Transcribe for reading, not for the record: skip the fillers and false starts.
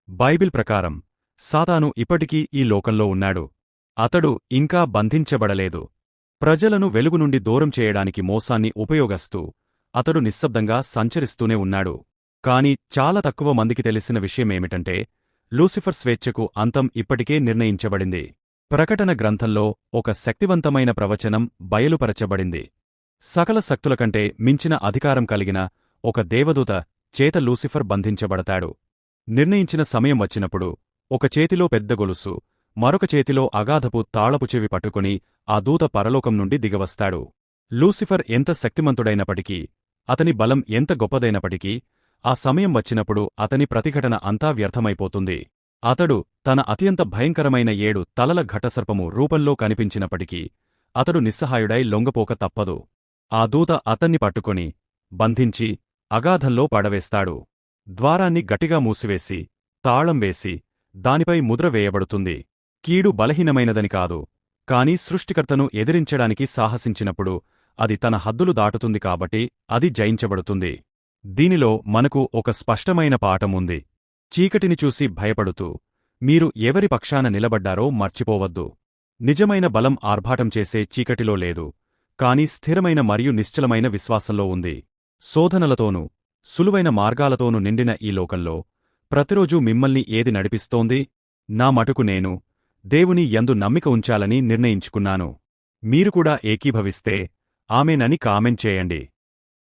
Bible ప్రకారం సాతాను ఇప్పటికీ ఈ లోకంలో ఉన్నాడు. అతడు ఇంకా బంధించబడలేదు. ప్రజలను వెలుగు నుండి దూరం చేయడానికి మోసాన్ని ఉపయోగస్తూ అతడు నిశ్శబ్దంగా సంచరిస్తూనే ఉన్నాడు. కాని చాలా తక్కువ మందికి తెలిసిన విషయమేమిటంటే లూసిఫర్ స్వేచ్ఛకు అంతం ఇప్పటికే నిర్ణయించబడింది. ప్రకటన గ్రంథంలో ఒక శక్తివంతమైన ప్రవచనం బయలుపరచబడింది. సకల శక్తుల కంటే మించిన అధికారం కలిగిన ఒక దేవదూత చేత లూసిఫర్ బంధించబడతాడు. నిర్ణయించిన సమయం వచ్చినప్పుడు ఒక చేతిలో పెద్ద గొలుసు, మరొక చేతిలో అగాధపు తాళపు చెవి పట్టుకుని ఆ దూత పరలోకం నుండి దిగవస్తాడు. లూసిఫర్ ఎంత శక్తిమంతుడైనప్పటికీ, అతని బలం ఎంత గొప్పదైనప్పటికీ, ఆ సమయం వచ్చినప్పుడు అతని ప్రతిఘటన అంతా వ్యర్థమైపోతుంది. అతడు తన అత్యంత భయంకరమైన 7 తలల ఘటసర్పము రూపంలో కనిపించినప్పటికీ అతడు నిస్సహాయుడై లొంగపోక తప్పదు. ఆ దూత అతన్ని పట్టుకొని బంధించి అగాధంలో పడవేస్తాడు. ద్వారాన్ని గట్టిగా మూసివేసి తాళం వేసి దానిపై ముద్ర వేయబడుతుంది. కీడు బలహీనమైనదని కాదు, కాని సృష్టికర్తను ఎదిరించడానికి సాహసించినప్పుడు అది తన హద్దులు దాటుతుంది కాబట్టి అది జయించబడుతుంది. దీనిలో మనకు ఒక స్పష్టమైన పాఠముంది. చీకటిని చూసి భయపడుతూ మీరు ఎవరి పక్షాన నిలబడ్డారో మర్చిపోవద్దు. నిజమైన బలం ఆర్భాటం చేసే చీకటిలో లేదు, కాని స్థిరమైన మరియు నిశ్చలమైన విశ్వాసంలో ఉంది. శోధనలతోనూ సులువైన మార్గాలతోనూ నిండిన ఈ లోకంలో ప్రతిరోజూ మిమ్మల్ని ఏది నడిపిస్తోంది? నా మటుకు నేను దేవుని యందు నమ్మిక ఉంచాలని నిర్ణయించుకున్నాను. మీరు కూడా ఏకీభవిస్తే ఆమేనని కామెంట్ చేయండి.